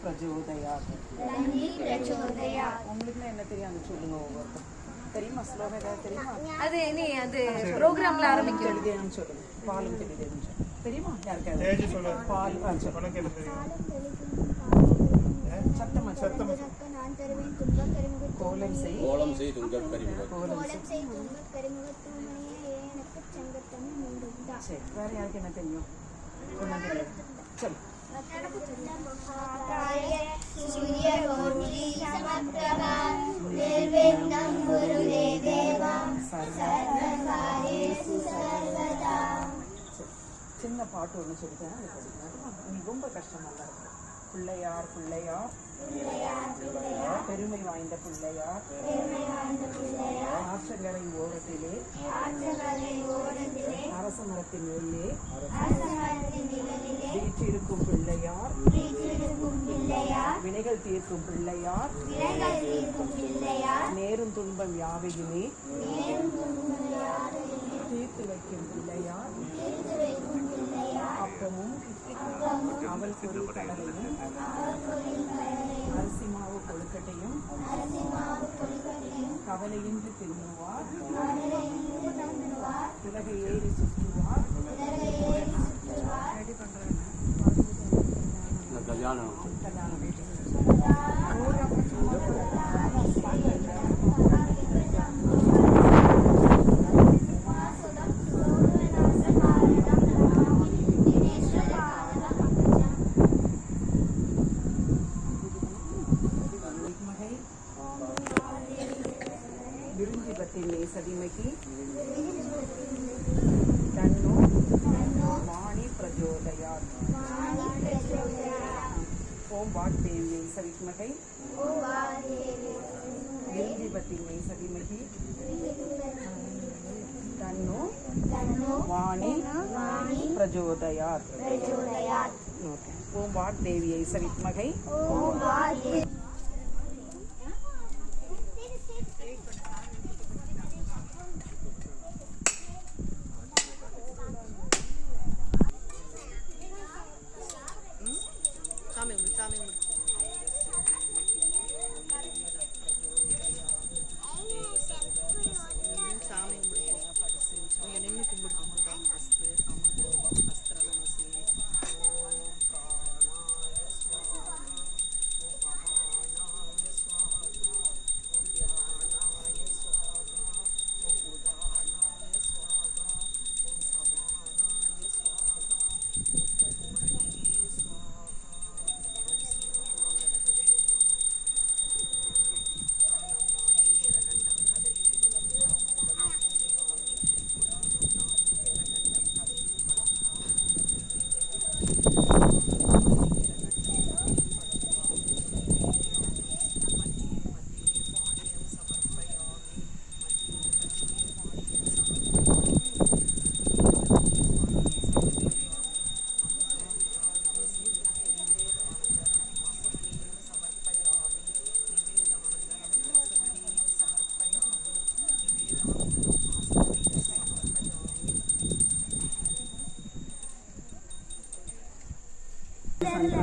प्रचोदयात् உங்களுக்கு என்ன தெரியும் அது சொல்லுங்க ஒவ்வொருத்தரும் தெரியுமா ஸ்லோகம் ஏதாவது தெரியுமா அது நீ அது ப்ரோகிராம்ல ஆரம்பிக்கும் தெரியுதுன்னு சொல்லுங்க பாலும் தெரியுதுன்னு தெரியுமா யாருக்காவது பால் உனக்கு என்ன தெரியும் சத்தமா சத்தமா நான் தருவேன் துன்பம் கரிமுக கோலம் செய் துன்பம் கரிமுக கோலம் செய் துன்பம் கரிமுக தூமணியே எனக்கு சங்கத்தம் மூடுதா சரி வேற யாருக்கு என்ன தெரியும் चल सूर्यकोटि समप्रभा निर्विघ्नं कुरु देव सर्वकार्येषु सर्वदा சின்ன பாட்டு ஒன்று சொல்லிட்டேன் அது படிக்கலாம் உங்களுக்கு ரொம்ப கஷ்டமாக தான் இருக்கும் பிள்ளையார் பிள்ளையார் பெருமை வாய்ந்த பிள்ளையார் ஆற்றங்கரை ஓரத்திலே அரச மரத்தின் மேலே வீற்றிருக்கும் பிள்ளையார் வினைகள் தீர்க்கும் பிள்ளையார் நேரும் துன்பம் யாவையுமே தீர்த்து வைக்கும் பிள்ளையார் அப்பமும் அவள் பொருள் கடலையும் அரிசி மாவு கொழுக்கட்டையும் கவலையின்றி திரும்புவார் உலகை ஏறி சுற்றுவார் ரெடி பண்றேன் கல்யாணம் सदीमहि तन्नो वाणी प्रचोदयात् ओम वाग्देव्यै सविद्महे निर्विघ्नै सदीमहि तन्नो वाणी प्रचोदयात् ओम वाग्देव्यै सविद्महे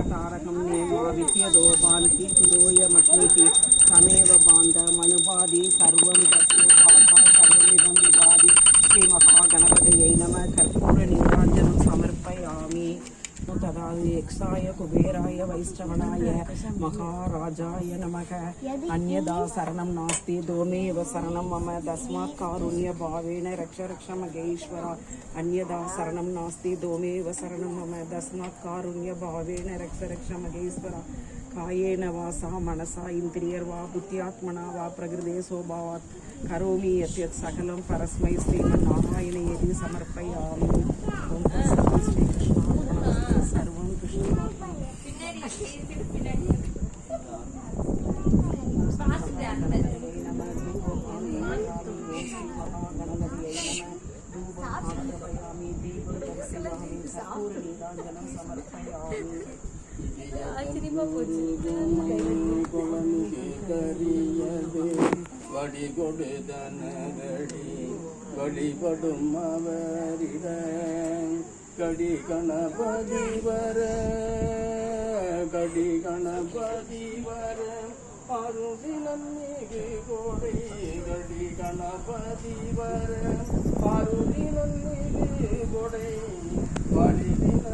तारकं नेमा विद्यदो बान्ति कुदोयमग्निः तमेव बान्धमनुबाधि सर्वं दस्योपासा सर्वमिदं विबाधि श्रीमहागणपतये नमः कर्पूरनीराञ्जनं समर्पयामि तदा यक्षाय कुबेराय वैष्णवनाय महाराजाय नमः अन्यदा शरणं नास्ति दोमेव शरणं मम तस्मात् कारुण्यभावेन रक्ष रक्ष महेश्वर अन्यदा शरणं नास्ति दोमेव शरणं मम तस्मात् कारुण्यभावेन रक्ष रक्ष महेश्वर कायेन वासा मनसा इन्द्रियर्वा बुद्ध्यात्मना वा प्रकृते स्वभावात् करोमि यत् यत् सकलं परस्मै श्रीमन्नारायणेति समर्पयामि ओम सर्वं कृष्णार्पणम् வடி கொடுதனடி வழிபடும் அவரிட கடி கணபதி வர கடி கணபதி வர அருளினன் மிகு கொடை கடி கணபதி வர அருளினன் மிகு கொடை வழிவின